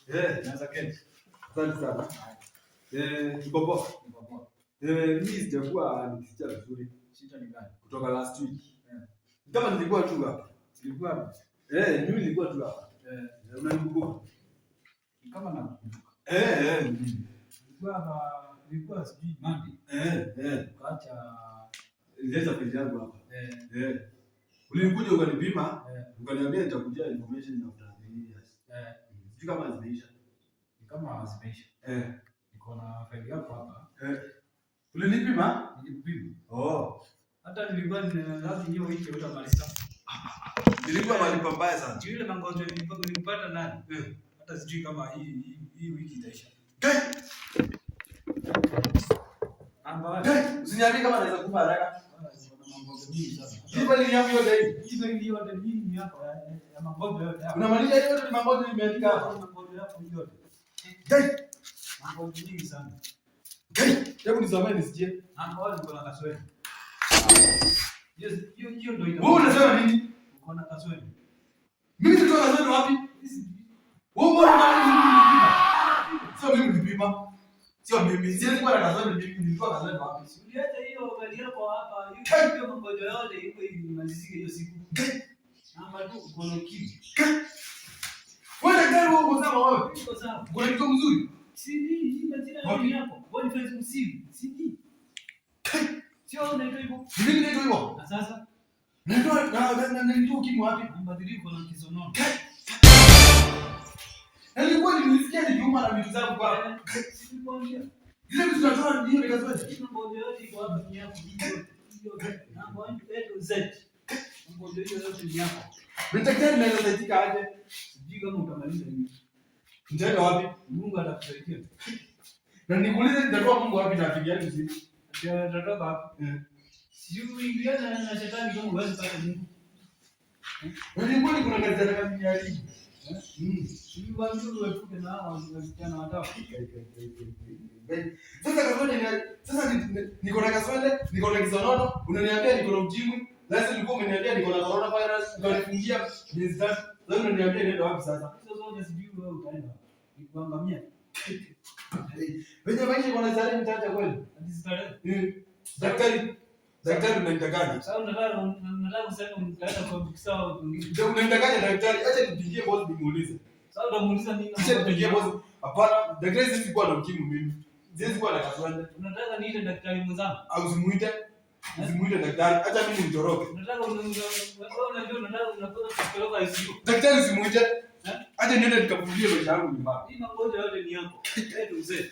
Naweza keti. Asante sana. Niko poa. Mimi sijakuwa nikisikia vizuri. Shida ni gani? Kutoka last week. Kama nilikuwa tu hapa. Nilikuwa hapa. Mimi nilikuwa tu hapa. Unanikumbuka? Kama nakumbuka. Nilikuwa hapa, nilikuwa sijui Monday. Ukaacha nileta pesa yangu hapa. Ulikuja ukanipima, ukaniambia nitakujia information after 3 years. Sijui kama zimeisha. Kama zimeisha. Niko na faili yako hapa. Ulinipima? Nilipima. Hata nilikuwa lazima hiyo wiki utamaliza. Nilikuwa mahali pabaya sana. Yule mangojo nilipata nani? Hata sijui kama hii wiki itaisha. Usiniambie kama naweza kufa haraka. Mangojo mingi sana. Hizo ni yangu yote hii. Hizo ndio yote ni hapa ya mangojo yote hapa. Unamaanisha yote ni mangojo nimeandika hapa. Mangojo yako yote. Mangojo mingi sana. Hebu nisomee nisikie. Wewe uko na kaswende. Hiyo ndio itakuwa. Wewe unasema nini? Uko na kaswende. Mimi sitoka kaswende wapi? Wewe mbona sio mimi nilipima. Sio mimi. Siwezi kuwa na kaswende mimi nilitoka kaswende wapi? Uliacha hiyo gari yako hapa. Hiyo mangojo yote iko imalizike hiyo siku. Namba tu uko na kitu. Wewe daktari wewe uko sawa wewe? Uko sawa. Uko na kitu mzuri? Hii majina yako. Wewe ni Facebook simu. CD. Sio unaitwa hivyo. Mimi naitwa hivyo. Na sasa? Naitwa kimu wapi? Mbadiliko na kisonono. Nilikuwa nimesikia nikiuma na vitu zangu kwa. Sikukwambia. Zile vitu tunatoa ndio nikazwende. Hiyo mambo yote iko hapa ni yako. Hiyo namba 1 mambo yote ni yako. Daktari naweza saidia aje? Sijui kama utamaliza hivi. Nitaenda wapi? Mungu atakusaidia. Na nikuulize nitatoa Mungu wapi na akili yangu hizi? Atatoka wapi? Sijui ingiana na shetani kama huwezi pata Mungu. Nilikuwa kuna kazi ya elimu. Sijui wapi uepuke na hao wasichana watao. Sasa niko na kaswende, niko na kisonono, unaniambia niko na ukimwi. Sasa nilikuwa umeniambia niko na coronavirus, ukanifungia miezi 3. Sasa unaniambia nenda wapi sasa? Hizo zote sijui wewe utaenda. Nikuangamia. Wenye maisha kuna sare mtaja kweli? Hadi sitare. Daktari unanitakaje? Sasa nataka kusema mtaenda kwa bikisao mwingine. Ndio unanitakaje daktari? Acha nipigie boss nimuulize. Sasa utamuuliza nini? Acha nipigie boss. Hapana, daktari sisi kwa na ukimwi mimi. Sisi kwa na kaswende. Unataka niite daktari mwenzangu? Au usimuite? Usimuite daktari. Acha mimi nimtoroke. Unataka unapata kupeleka ICU. Daktari usimuite. Acha niende nikafungie maisha yangu nyumbani. Hii mambo yote ni yako. Wewe mzee.